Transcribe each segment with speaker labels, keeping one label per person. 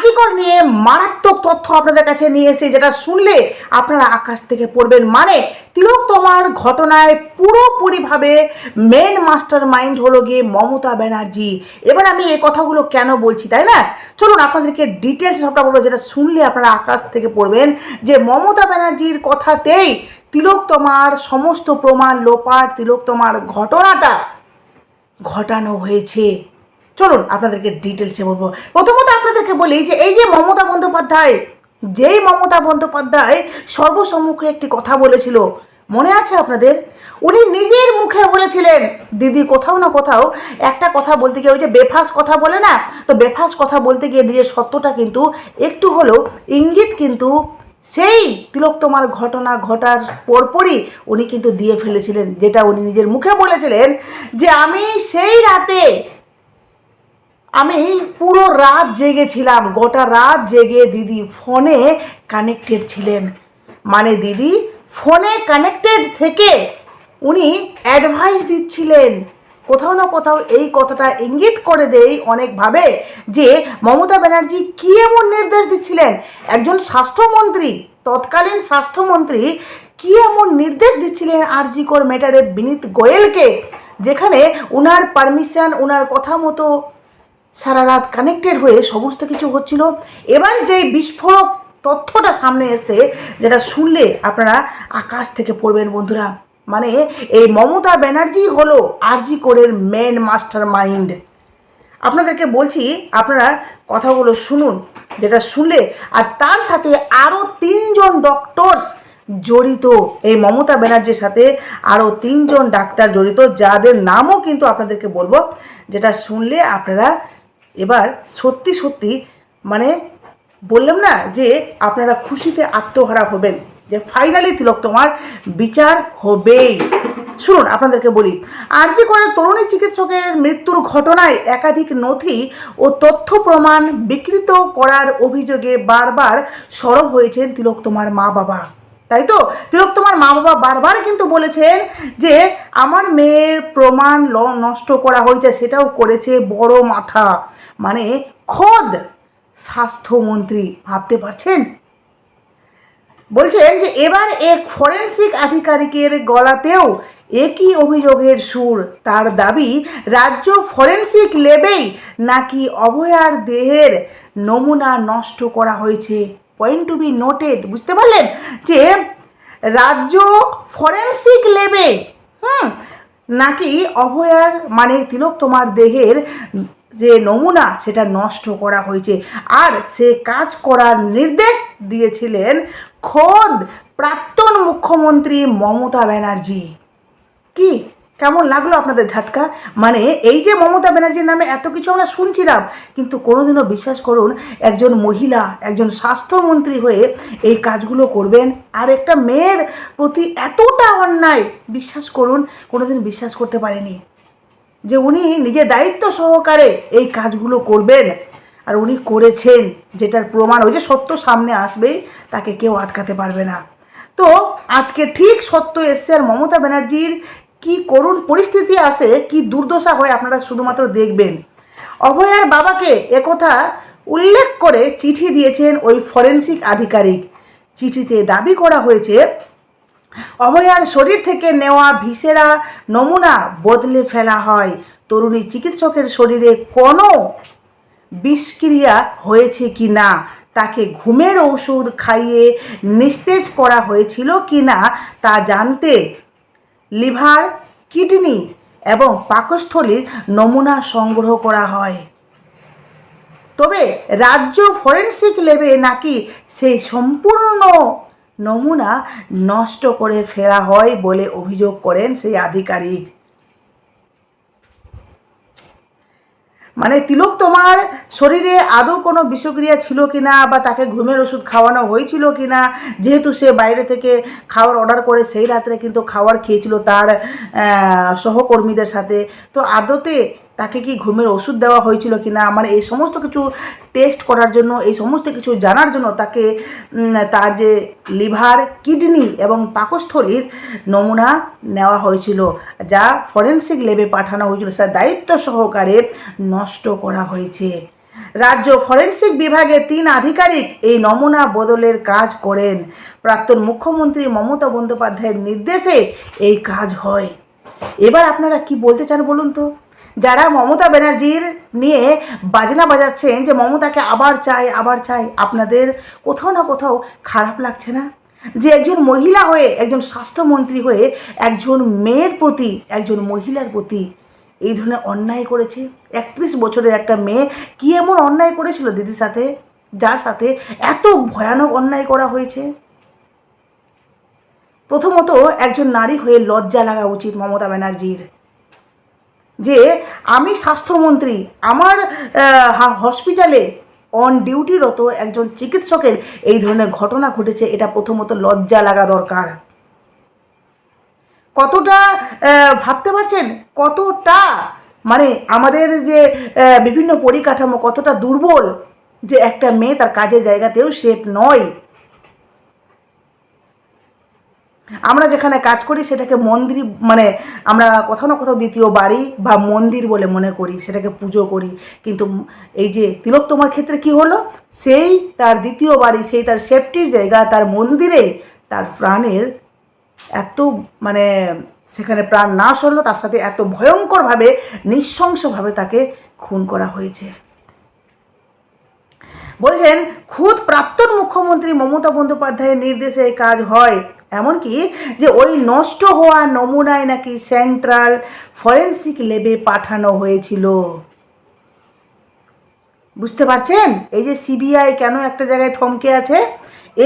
Speaker 1: জি কর নিয়ে মারাত্মক তথ্য আপনাদের কাছে নিয়ে এসে, যেটা শুনলে আপনারা আকাশ থেকে পড়বেন। মানে তিলোত্তমার ঘটনায় পুরোপুরিভাবে মেন মাস্টার মাইন্ড হলো গিয়ে মমতা ব্যানার্জি। এবার আমি এই কথাগুলো কেন বলছি, তাই না? চলুন আপনাদেরকে ডিটেলস সবটা বলবো, যেটা শুনলে আপনারা আকাশ থেকে পড়বেন যে মমতা ব্যানার্জির কথাতেই তিলোত্তমার সমস্ত প্রমাণ লোপাট, তিলোত্তমার ঘটনাটা ঘটানো হয়েছে। চলুন আপনাদেরকে ডিটেলসে বলবো। প্রথমত আপনাদেরকে বলি যে এই যে মমতা বন্দ্যোপাধ্যায় সর্বসম্মুখে একটি কথা বলেছিল, মনে আছে আপনাদের? উনি নিজের মুখে বলেছিলেন, দিদি কোথাও না কোথাও একটা কথা বলতে গিয়ে, ওই যে বেফাস কথা বলে না, তো বেফাস কথা বলতে গিয়ে নিজের সত্যটা কিন্তু একটু হলেও ইঙ্গিত কিন্তু সেই তিলোত্তমার ঘটনা ঘটার পরপরই উনি কিন্তু দিয়ে ফেলেছিলেন, যেটা উনি নিজের মুখে বলেছিলেন যে আমি সেই রাতে আমি পুরো রাত জেগেছিলাম, গোটা রাত জেগে দিদি ফোনে কানেক্টেড ছিলেন। মানে দিদি ফোনে কানেক্টেড থেকে উনি অ্যাডভাইস দিচ্ছিলেন। কোথাও না কোথাও এই কথাটা ইঙ্গিত করে দেয় অনেকভাবে যে মমতা ব্যানার্জি কী এমন নির্দেশ দিচ্ছিলেন, একজন স্বাস্থ্যমন্ত্রী, তৎকালীন স্বাস্থ্যমন্ত্রী কী এমন নির্দেশ দিচ্ছিলেন জি কর ম্যাটারে বিনীত গোয়েলকে, যেখানে উনার পারমিশন, উনার কথা মতো সারা রাত কানেক্টেড হয়ে সমস্ত কিছু হচ্ছিল। এবার যে বিস্ফোরক তথ্যটা সামনে এসে, যেটা শুনলে আপনারা আকাশ থেকে পড়বেন বন্ধুরা। মানে এই মমতা ব্যানার্জি হলো জি করের মেন মাস্টার মাইন্ড। আপনাদেরকে বলছি, আপনারা কথাগুলো শুনুন, যেটা শুনলে, আর তার সাথে আরও 3জন ডক্টরস জড়িত, এই মমতা ব্যানার্জির সাথে আরও 3জন ডাক্তার জড়িত, যাদের নামও কিন্তু আপনাদেরকে বলবো, যেটা শুনলে আপনারা এবার সত্যি সত্যি মানে বললাম না যে আপনারা খুশিতে আত্মহারা হবেন যে ফাইনালি তিলোত্তমার বিচার হবেই। শুনুন আপনাদেরকে বলি, জি করের তরুণী চিকিৎসকের মৃত্যুর ঘটনায় একাধিক নথি ও তথ্য প্রমাণ বিকৃত করার অভিযোগে বারবার সরব হয়েছেন তিলোত্তমার মা বাবা। তাই তো তিলোত্তমার মা বাবা বারবার কিন্তু বলেছেন যে আমার মেয়ের প্রমাণ নষ্ট করা হয়েছে, সেটাও করেছে বড় মাথা, মানে খোদ স্বাস্থ্যমন্ত্রী। ভাবতে পারছেন? বলছেন যে এবার এক ফরেন্সিক আধিকারিকের গলাতেও একই অভিযোগের সুর। তার দাবি রাজ্য ফরেন্সিক ল্যাবেই নাকি অভয়ার দেহের নমুনা নষ্ট করা হয়েছে। পয়েন্ট টু বি নোটেড, বুঝতে পারলেন? যে রাজ্য ফরেন্সিক ল্যাবে নাকি অভয়ার মানে তিলোত্তমার দেহের যে নমুনা সেটা নষ্ট করা হয়েছে, আর সে কাজ করার নির্দেশ দিয়েছিলেন খোদ প্রাক্তন মুখ্যমন্ত্রী মমতা ব্যানার্জি। কি কেমন লাগলো আপনাদের ঝাটকা? মানে এই যে মমতা ব্যানার্জির নামে এত কিছু আমরা শুনছিলাম, কিন্তু কোনোদিনও বিশ্বাস করুন একজন মহিলা, একজন স্বাস্থ্যমন্ত্রী হয়ে এই কাজগুলো করবেন, আর একটা মেয়ের প্রতি এতটা অন্যায়, বিশ্বাস করুন কোনোদিন বিশ্বাস করতে পারেনি যে উনি নিজের দায়িত্ব সহকারে এই কাজগুলো করবেন। আর উনি করেছেন, যেটার প্রমাণ ওই যে সত্য সামনে আসবেই, তাকে কেউ আটকাতে পারবে না। তো আজকে ঠিক সত্য এসছে, আর মমতা ব্যানার্জির কি করুণ পরিস্থিতি আসে, কি দুর্দশা হয় আপনারা শুধুমাত্র দেখবেন। অভয়ার বাবাকে একথা উল্লেখ করে চিঠি দিয়েছেন ওই ফরেন্সিক আধিকারিক। চিঠিতে দাবি করা হয়েছে অভয়ার শরীর থেকে নেওয়া ভিসেরা নমুনা বদলে ফেলা হয়। তরুণী চিকিৎসকের শরীরে কোনো বিষক্রিয়া হয়েছে কি না, তাকে ঘুমের ওষুধ খাইয়ে নিস্তেজ করা হয়েছিল কি না তা জানতে লিভার, কিডনি এবং পাকস্থলীর নমুনা সংগ্রহ করা হয়। তবে রাজ্য ফরেন্সিক ল্যাবে নাকি সেই সম্পূর্ণ নমুনা নষ্ট করে ফেলা হয় বলে অভিযোগ করেন সেই আধিকারিক। মানে তিলোত্তমার শরীরে আদৌ কোনো বিষক্রিয়া ছিল কি না, বা তাকে ঘুমের ওষুধ খাওয়ানো হয়েছিল কি না, যেহেতু সে বাইরে থেকে খাওয়ার অর্ডার করে সেই রাত্রে কিন্তু খাবার খেয়েছিল তার সহকর্মীদের সাথে, তো আদতে তাকে কি ঘুমের ওষুধ দেওয়া হয়েছিল কি না, মানে এই সমস্ত কিছু টেস্ট করার জন্য, এই সমস্ত কিছু জানার জন্য তাকে তার যে লিভার, কিডনি এবং পাকস্থলীর নমুনা নেওয়া হয়েছিল, যা ফরেন্সিক ল্যাবে পাঠানো হয়েছিল, সেটা দায়িত্ব সহকারে নষ্ট করা হয়েছে। রাজ্য ফরেন্সিক বিভাগে 3 আধিকারিক এই নমুনা বদলের কাজ করেন। প্রাক্তন মুখ্যমন্ত্রী মমতা বন্দ্যোপাধ্যায়ের নির্দেশে এই কাজ হয়। এবার আপনারা কি বলতে চান বলুন তো? যারা মমতা ব্যানার্জির নিয়ে বাজনা বাজাচ্ছেন যে মমতাকে আবার চাই, আপনাদের কোথাও না কোথাও খারাপ লাগছে না? যে একজন মহিলা হয়ে, একজন স্বাস্থ্যমন্ত্রী হয়ে একজন মেয়ের প্রতি, একজন মহিলার প্রতি এই ধরনের অন্যায় করেছে। 31 বছরের একটা মেয়ে কী এমন অন্যায় করেছিল দিদির সাথে, যার সাথে এত ভয়ানক অন্যায় করা হয়েছে? প্রথমত একজন নারী হয়ে লজ্জা লাগা উচিত মমতা ব্যানার্জির, যে আমি স্বাস্থ্যমন্ত্রী, আমার হসপিটালে অন ডিউটিরত একজন চিকিৎসকের এই ধরনের ঘটনা ঘটেছে, এটা প্রথমত লজ্জা লাগা দরকার। কতটা ভাবতে পারছেন, কতটা মানে আমাদের যে বিভিন্ন পরিকাঠামো কতটা দুর্বল, যে একটা মেয়ে তার কাজের জায়গাতেও সেফ নয়। আমরা যেখানে কাজ করি সেটাকে মন্দির, মানে আমরা কোথাও না কোথাও দ্বিতীয় বাড়ি বা মন্দির বলে মনে করি, সেটাকে পুজো করি। কিন্তু এই যে তিলোত্তমার ক্ষেত্রে কি হলো, সেই তার দ্বিতীয় বাড়ি, সেই তার সেফটির জায়গা, তার মন্দিরে তার প্রাণের এত মানে সেখানে প্রাণ নাশ হলো, তার সাথে এত ভয়ঙ্করভাবে নৃশংসভাবে তাকে খুন করা হয়েছে। বলেছেন খুদ প্রাক্তন মুখ্যমন্ত্রী মমতা বন্দ্যোপাধ্যায়ের নির্দেশে এই কাজ হয়। এমনকি যে ওই নষ্ট হওয়া নমুনায় নাকি সেন্ট্রাল ফরেন্সিক ল্যাবে পাঠানো হয়েছিল। বুঝতে পারছেন এই যে সিবিআই কেন একটা জায়গায় থমকে আছে?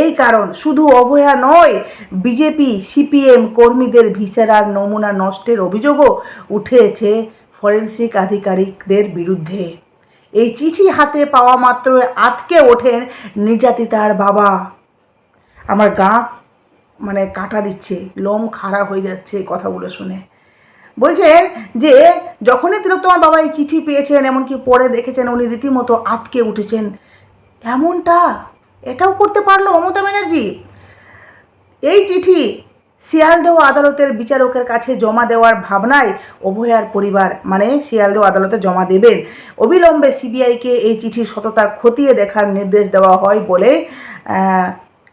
Speaker 1: এই কারণ, শুধু অভয়া নয়, বিজেপি সিপিএম কর্মীদের ভিসেরার নমুনা নষ্টের অভিযোগও উঠেছে ফরেন্সিক আধিকারিকদের বিরুদ্ধে। এই চিঠি হাতে পাওয়া মাত্র আঁতকে ওঠেন নির্যাতিতার বাবা। আমার গা মানে কাটা দিচ্ছে, লোম খাড়া হয়ে যাচ্ছে কথাগুলো শুনে। বলছেন যে যখনই তিলোত্তমার বাবা এই চিঠি পেয়েছেন, এমনকি পরে দেখেছেন, উনি রীতিমতো আঁতকে উঠেছেন। এটাও করতে পারলো মমতা ব্যানার্জি? এই চিঠি শিয়ালদহ আদালতের বিচারকের কাছে জমা দেওয়ার ভাবনায় অভয়ার পরিবার, মানে শিয়ালদহ আদালতে জমা দেবেন। অবিলম্বে সিবিআইকে এই চিঠির সততা খতিয়ে দেখার নির্দেশ দেওয়া হয় বলে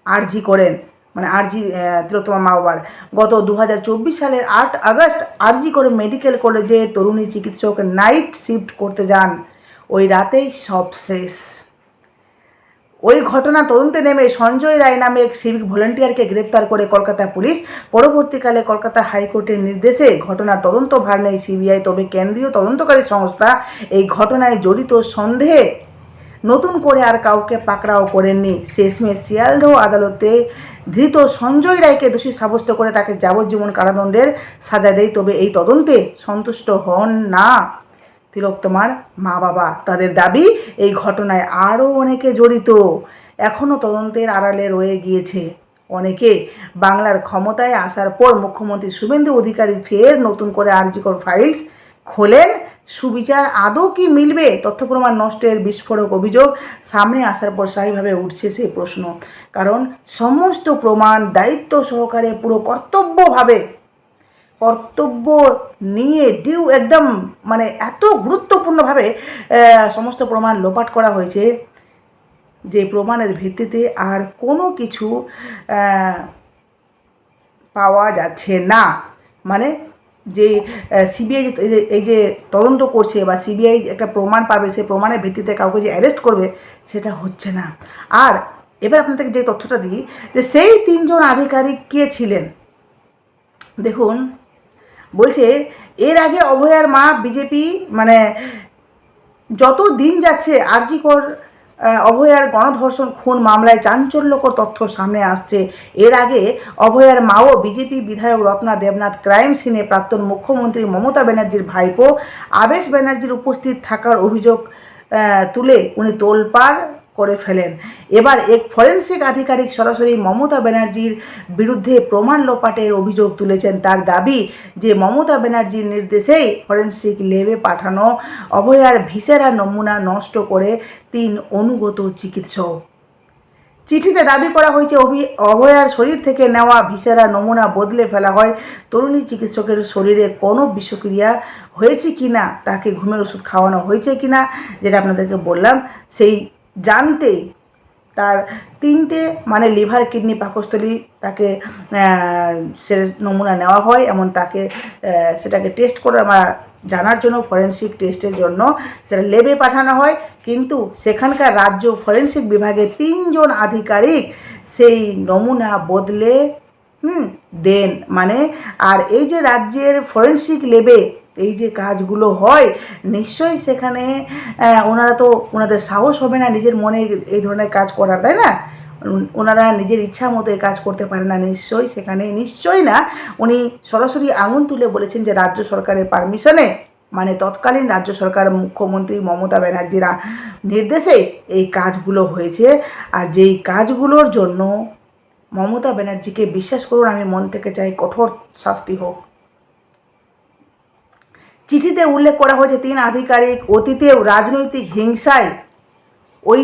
Speaker 1: আর্জি করেন, মানে আরজি তিলোত্তমার মা বাবার। গত 2024 সালের 8 আগস্ট আরজি করে মেডিকেল কলেজে তরুণী চিকিৎসক নাইট শিফট করতে যান। ওই রাতেই সব শেষ। ওই ঘটনা তদন্তে নেমে সঞ্জয় রায় নামে এক সিভিক ভলেন্টিয়ারকে গ্রেপ্তার করে কলকাতা পুলিশ। পরবর্তীকালে কলকাতা হাইকোর্টের নির্দেশে ঘটনার তদন্ত ভার নেয় সিবিআই। তবে কেন্দ্রীয় তদন্তকারী সংস্থা এই ঘটনায় জড়িত সন্দেহে নতুন করে আর কাউকে পাকড়াও করেননি। শেষমেশ শিয়ালদহ আদালতে ধৃত সঞ্জয় রায়কে দোষী সাব্যস্ত করে তাকে যাবজ্জীবন কারাদণ্ডের সাজা দেয়। তবে এই তদন্তে সন্তুষ্ট হন না তিলোত্তমার মা বাবা। তাদের দাবি এই ঘটনায় আরও অনেকে জড়িত, এখনও তদন্তের আড়ালে রয়ে গিয়েছে অনেকে। বাংলার ক্ষমতায় আসার পর মুখ্যমন্ত্রী শুভেন্দু অধিকারী ফের নতুন করে আরজিকর ফাইলস খোলেন। সুবিচার আদৌ কি মিলবে? তথ্য প্রমাণ নষ্টের বিস্ফোরক অভিযোগ সামনে আসার পর স্বাভাবিকভাবে উঠছে সেই প্রশ্ন। কারণ সমস্ত প্রমাণ দায়িত্ব সহকারে পুরো কর্তব্য নিয়ে একদম মানে এত গুরুত্বপূর্ণভাবে সমস্ত প্রমাণ লোপাট করা হয়েছে যে প্রমাণের ভিত্তিতে আর কোনো কিছু পাওয়া যাচ্ছে না। মানে যে সিবিআই এই যে তদন্ত করছে বা সিবিআই একটা প্রমাণ পাবে, সেই প্রমাণের ভিত্তিতে কাউকে যে অ্যারেস্ট করবে সেটা হচ্ছে না। আর এবার আপনাদেরকে যে তথ্যটা দিই, যে সেই 3 জন আধিকারিক কে ছিলেন দেখুন। বলছে এর আগে অভয়ার মা বিজেপি, মানে যত দিন যাচ্ছে আরজিকর অভয়ার গণধর্ষণ খুন মামলায় চাঞ্চল্যকর তথ্য সামনে আসছে। এর আগে অভয়ার মাও বিজেপি বিধায়ক রত্না দেবনাথ ক্রাইম সিনে প্রাক্তন মুখ্যমন্ত্রী মমতা ব্যানার্জির ভাইপো আবেশ ব্যানার্জির উপস্থিত থাকার অভিযোগ তুলে উনি তোলপাড় করে ফেলেন। এবার এক ফরেন্সিক আধিকারিক সরাসরি মমতা ব্যানার্জির বিরুদ্ধে প্রমাণ লোপাটের অভিযোগ তুলেছেন। তার দাবি যে মমতা ব্যানার্জির নির্দেশেই ফরেন্সিক ল্যাবে পাঠানো অভয়ার ভিসেরা নমুনা নষ্ট করে 3 অনুগত চিকিৎসক। চিঠিতে দাবি করা হয়েছে অভয়ার শরীর থেকে নেওয়া ভিসেরা নমুনা বদলে ফেলা হয়। তরুণী চিকিৎসকের শরীরে কোনো বিষক্রিয়া হয়েছে কি না, তাকে ঘুমের ওষুধ খাওয়ানো হয়েছে কি না, যেটা আপনাদেরকে বললাম, সেই জানতে তার 3টে মানে লিভার, কিডনি, পাকস্থলী তাকে সে নমুনা নেওয়া হয়, এমন তাকে সেটাকে টেস্ট করে জানার জন্য, ফরেনসিক টেস্টের জন্য সেটা ল্যাবে পাঠানো হয়। কিন্তু সেখানকার রাজ্য ফরেনসিক বিভাগে 3 জন আধিকারিক সেই নমুনা বদলে দেন। মানে আর এই যে রাজ্যের ফরেনসিক ল্যাবে এই যে কাজগুলো হয়, নিশ্চয়ই সেখানে ওনারা তো ওনাদের সাহস হবে না নিজের মনে এই ধরনের কাজ করার, তাই না? ওনারা নিজের ইচ্ছা মতো এই কাজ করতে পারে না, নিশ্চয়ই না উনি সরাসরি আঙুল তুলে বলেছেন যে রাজ্য সরকারের পারমিশনে, মানে তৎকালীন রাজ্য সরকার মুখ্যমন্ত্রী মমতা ব্যানার্জির নির্দেশে এই কাজগুলো হয়েছে। আর যেই কাজগুলোর জন্য মমতা ব্যানার্জিকে, বিশ্বাস করুন আমি মন থেকে চাই কঠোর শাস্তি হোক। চিঠিতে উল্লেখ করা হয়েছে 3 আধিকারিক অতীতেও রাজনৈতিক হিংসায়, ওই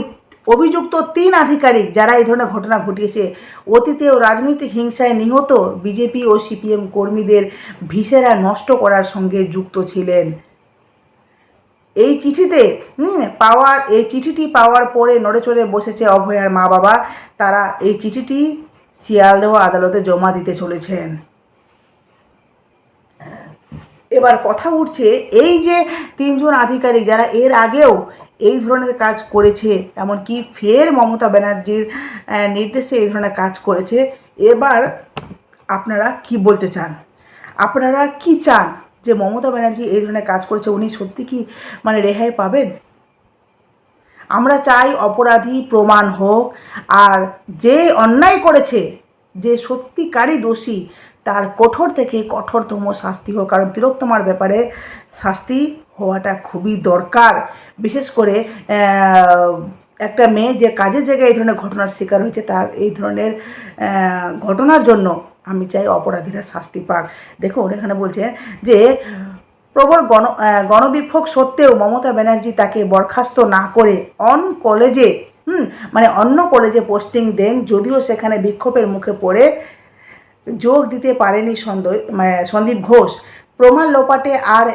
Speaker 1: অভিযুক্ত 3 আধিকারিক যারা এই ধরনের ঘটনা ঘটিয়েছে, অতীতেও রাজনৈতিক হিংসায় নিহত বিজেপি ও সিপিএম কর্মীদের ভিসেরা নষ্ট করার সঙ্গে যুক্ত ছিলেন। এই চিঠিটি পাওয়ার পরে নড়ে চড়ে বসেছে অভয়ার মা বাবা। তারা এই চিঠিটি শিয়ালদহ আদালতে জমা দিতে চলেছেন। এবার কথা উঠছে, এই যে 3 জন আধিকারিক যারা এর আগেও এই ধরনের কাজ করেছে, এমনকি ফের মমতা ব্যানার্জির নির্দেশে এই ধরনের কাজ করেছে, এবার আপনারা কি বলতে চান? আপনারা কি চান যে মমতা ব্যানার্জি এই ধরনের কাজ করেছে, উনি সত্যি কি মানে রেহাই পাবেন? আমরা চাই অপরাধী প্রমাণ হোক, আর যে অন্যায় করেছে, যে সত্যিকারই দোষী, তার কঠোর থেকে কঠোরতম শাস্তি হোক। কারণ তিলোত্তমার ব্যাপারে শাস্তি হওয়াটা খুবই দরকার। বিশেষ করে একটা মেয়ে যে কাজের জায়গায় এই ধরনের ঘটনার শিকার হয়েছে, তার এই ধরনের ঘটনার জন্য আমি চাই অপরাধীরা শাস্তি পাক। দেখুন এখানে বলছে যে প্রবল গণবিক্ষোভ সত্ত্বেও মমতা ব্যানার্জি তাকে বরখাস্ত না করে অন্য কলেজে পোস্টিং দেন। যদিও সেখানে বিক্ষোভের মুখে পড়ে যোগ দিতে পারেনি সন্দীপ ঘোষ। প্রমাণ লোপাটে আর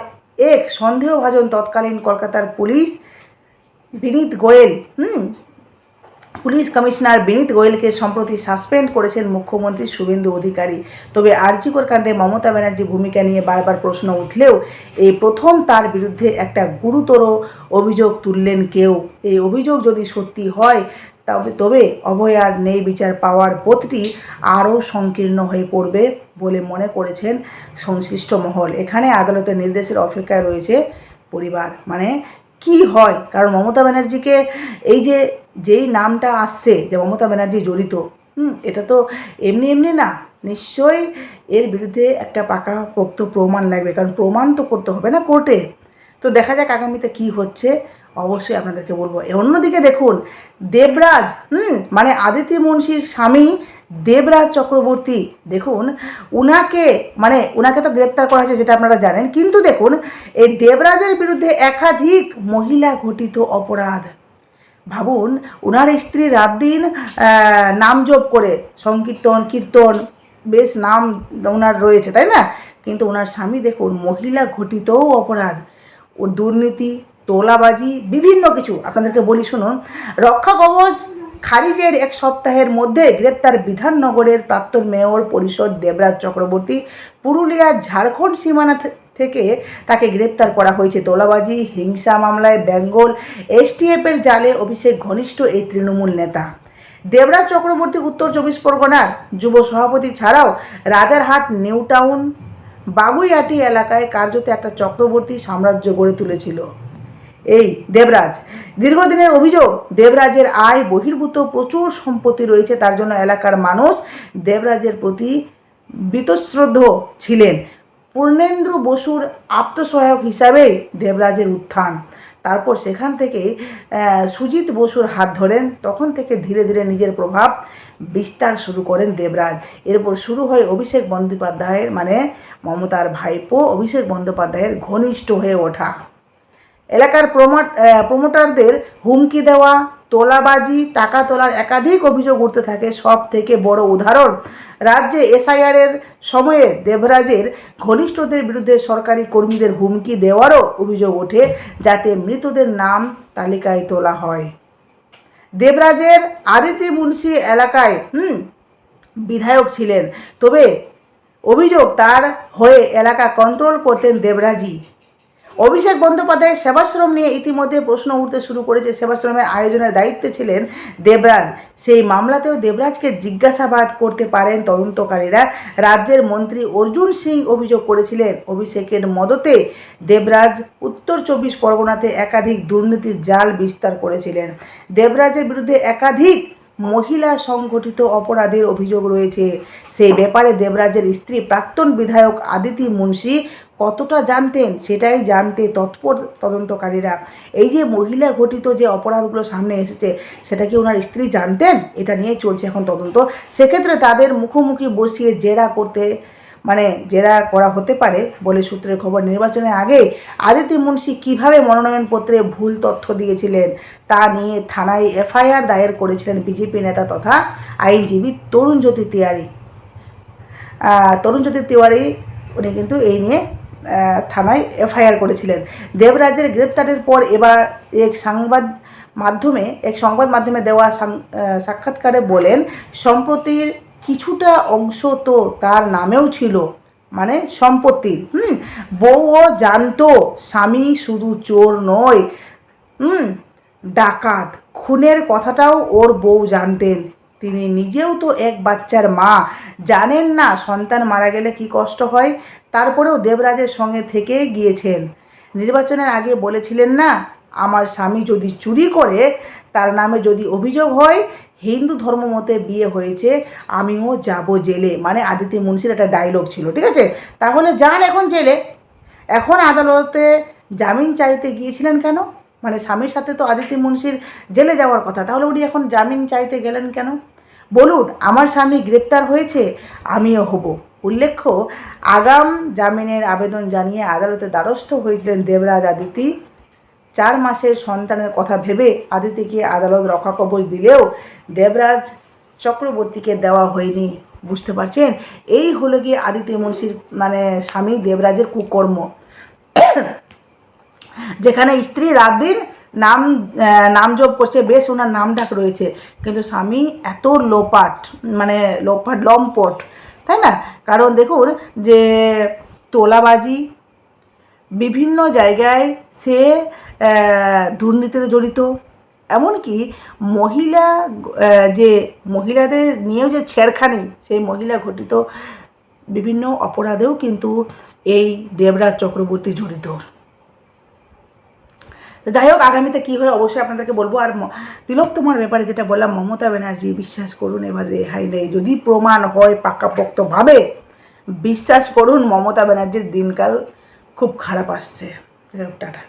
Speaker 1: এক সন্দেহভাজন তৎকালীন কলকাতার পুলিশ কমিশনার বিনীত গোয়েলকে সম্প্রতি সাসপেন্ড করেছেন মুখ্যমন্ত্রী শুভেন্দু অধিকারী। তবে আরজি কর কাণ্ডে মমতা ব্যানার্জির ভূমিকা নিয়ে বারবার প্রশ্ন উঠলেও এই প্রথম তার বিরুদ্ধে একটা গুরুতর অভিযোগ তুললেন কেউ। এই অভিযোগ যদি সত্যি হয় তবে অভয়ার ন্যায় বিচার পাওয়ার পথটি আরও সংকীর্ণ হয়ে পড়বে বলে মনে করেছেন সংশ্লিষ্ট মহল। এখানে আদালতের নির্দেশের অপেক্ষায় রয়েছে পরিবার। মানে কি হয়, কারণ মমতা ব্যানার্জিকে যেই নামটা আসছে যে মমতা ব্যানার্জি জড়িত, এটা তো এমনি না, নিশ্চয়ই এর বিরুদ্ধে একটা পাকাপোক্ত প্রমাণ লাগবে, কারণ প্রমাণ তো করতে হবে না কোর্টে। তো দেখা যাক আগামীতে কি হচ্ছে, অবশ্যই আপনাদেরকে বলবো। অন্যদিকে দেখুন দেবরাজ, মানে আদিতি মুন্সির স্বামী দেবরাজ চক্রবর্তী, দেখুন উনাকে তো গ্রেপ্তার করা হয়েছে, যেটা আপনারা জানেন। কিন্তু দেখুন এই দেবরাজের বিরুদ্ধে একাধিক মহিলা ঘটিত অপরাধ। ভাবুন, ওনার স্ত্রী রাত দিন নাম জপ করে, সংকীর্তন, কীর্তন, বেশ নাম ওনার রয়েছে, তাই না? কিন্তু ওনার স্বামী দেখুন মহিলা ঘটিতও অপরাধ, ও দুর্নীতি, তোলাবাজি, বিভিন্ন কিছু। আপনাদেরকে বলি শুনুন, রক্ষা কবচ খারিজের 1 সপ্তাহের মধ্যে গ্রেপ্তার বিধাননগরের প্রাক্তন মেয়র পরিষদ দেবরাজ চক্রবর্তী। পুরুলিয়ার ঝাড়খণ্ড সীমানা থেকে তাকে গ্রেপ্তার করা হয়েছে তোলাবাজি, হিংসা মামলায়। বেঙ্গল এসটিএফের জালে অভিষেক ঘনিষ্ঠ এই তৃণমূল নেতা। দেবরাজ চক্রবর্তী উত্তর 24 পরগনার যুব সভাপতি ছাড়াও রাজারহাট, নিউ টাউন, বাগুইআটি এলাকায় কার্যত একটা চক্রবর্তী সাম্রাজ্য গড়ে তুলেছিল এই দেবরাজ। দীর্ঘদিনের অভিযোগ, দেবরাজের আয় বহির্ভূত প্রচুর সম্পত্তি রয়েছে, তার জন্য এলাকার মানুষ দেবরাজের প্রতি বীতশ্রদ্ধ ছিলেন। পূর্ণেন্দু বসুর আত্মসহায়ক হিসাবে দেবরাজের উত্থান। তারপর সেখান থেকে সুজিত বসুর হাত ধরেন, তখন থেকে ধীরে ধীরে নিজের প্রভাব বিস্তার শুরু করেন দেবরাজ। এরপর শুরু হয় অভিষেক বন্দ্যোপাধ্যায়ের, মানে মমতার ভাইপো অভিষেক বন্দ্যোপাধ্যায়ের ঘনিষ্ঠ হয়ে ওঠা। এলাকার প্রমোটারদের হুমকি দেওয়া, তোলাবাজি, টাকা তোলার একাধিক অভিযোগ উঠতে থাকে। সব থেকে বড় উদাহরণ, রাজ্যে এসআইআরের সময়ে দেবরাজের ঘনিষ্ঠদের বিরুদ্ধে সরকারি কর্মীদের হুমকি দেওয়ারও অভিযোগ ওঠে, যাতে মৃতদের নাম তালিকায় তোলা হয়। দেবরাজের আদিতি মুন্সি এলাকায় বিধায়ক ছিলেন, তবে অভিযোগ তার হয়ে এলাকা কন্ট্রোল করতেন দেবরাজই। অভিষেক বন্দ্যোপাধ্যায়ের সেবাশ্রম নিয়ে ইতিমধ্যে প্রশ্ন উঠতে শুরু করেছে। সেবাশ্রমের আয়োজনের দায়িত্বে ছিলেন দেবরাজ। সেই মামলাতেও দেবরাজকে জিজ্ঞাসাবাদ করতে পারেন তদন্তকারীরা। রাজ্যের মন্ত্রী অর্জুন সিং অভিযোগ করেছিলেন, অভিষেকের মদতে দেবরাজ উত্তর 24 পরগনাতে একাধিক দুর্নীতির জাল বিস্তার করেছিলেন। দেবরাজের বিরুদ্ধে একাধিক মহিলা সংগঠিত অপরাধের অভিযোগ রয়েছে। সেই ব্যাপারে দেবরাজের স্ত্রী প্রাক্তন বিধায়ক আদিতি মুন্সি কতটা জানতেন, সেটাই জানতে তৎপর তদন্তকারীরা। এই যে মহিলা ঘটিত যে অপরাধগুলো সামনে এসেছে, সেটা কি ওনার স্ত্রী জানতেন? এটা নিয়ে চলছে এখন তদন্ত। সেক্ষেত্রে তাদের মুখোমুখি বসিয়ে জেরা করা হতে পারে বলে সূত্রের খবর। নির্বাচনের আগে আদিতি মুন্সি কীভাবে মনোনয়নপত্রে ভুল তথ্য দিয়েছিলেন তা নিয়ে থানায় এফআইআর দায়ের করেছিলেন বিজেপি নেতা তথা আইনজীবী তরুণজ্যোতি তিওয়ারি। উনি কিন্তু এই নিয়ে থানায় এফআইআর করেছিলেন। দেবরাজের গ্রেপ্তারের পর এবার এক সংবাদ মাধ্যমে দেওয়া সাক্ষাৎকারে বলেন, সম্প্রতির কিছুটা অংশ তো তার নামেও ছিল, মানে সম্পত্তির। বউও জানতো স্বামী শুধু চোর নয়, ডাকাত, খুনের কথাটাও ওর বউ জানতেন। তিনি নিজেও তো এক বাচ্চার মা, জানেন না সন্তান মারা গেলে কি কষ্ট হয়। তারপরেও দেবরাজের সঙ্গে থেকে গিয়েছেন। নির্বাচনের আগে বলেছিলেন না, আমার স্বামী যদি চুরি করে, তার নামে যদি অভিযোগ হয়, হিন্দু ধর্ম মতে বিয়ে হয়েছে, আমিও যাব জেলে। মানে আদিতি মুন্সির একটা ডায়লগ ছিল, ঠিক আছে? তাহলে যান এখন জেলে। এখন আদালতে জামিন চাইতে গিয়েছিলেন কেন? মানে স্বামীর সাথে তো আদিতি মুন্সির জেলে যাওয়ার কথা, তাহলে উনি এখন জামিন চাইতে গেলেন কেন? বলুন, আমার স্বামী গ্রেপ্তার হয়েছে, আমিও হব। উল্লেখ্য, আগাম জামিনের আবেদন জানিয়ে আদালতে দ্বারস্থ হয়েছিলেন দেবরাজ আদিতি। 4 মাসের সন্তানের কথা ভেবে আদিতিকে আদালত রক্ষাকবচ দিলেও দেবরাজ চক্রবর্তীকে দেওয়া হয়নি। বুঝতে পারছেন? এই হলো গিয়ে আদিতি মুন্সির স্বামী দেবরাজের কুকর্ম। যেখানে স্ত্রী রাত দিন নাম জপ করছে, বেশ ওনার নাম ডাক রয়েছে, কিন্তু স্বামী এত লম্পট, তাই না? কারণ দেখুন যে তোলাবাজি, বিভিন্ন জায়গায় সে দুর্নীতিতে জড়িত, এমনকি মহিলাদের নিয়েও যে ছেড়খানি, সেই মহিলা ঘটিত বিভিন্ন অপরাধেও কিন্তু এই দেবরাজ চক্রবর্তী জড়িত। যাই হোক, আগামীতে কী হয় অবশ্যই আপনাদেরকে বলবো। আর তিলোত্তমার ব্যাপারে যেটা বললাম, মমতা ব্যানার্জি, বিশ্বাস করুন এবার রেহাই নেই। যদি প্রমাণ হয় পাকাপোক্তভাবে, বিশ্বাস করুন মমতা ব্যানার্জির দিনকাল খুব খারাপ আসছে। টাটা।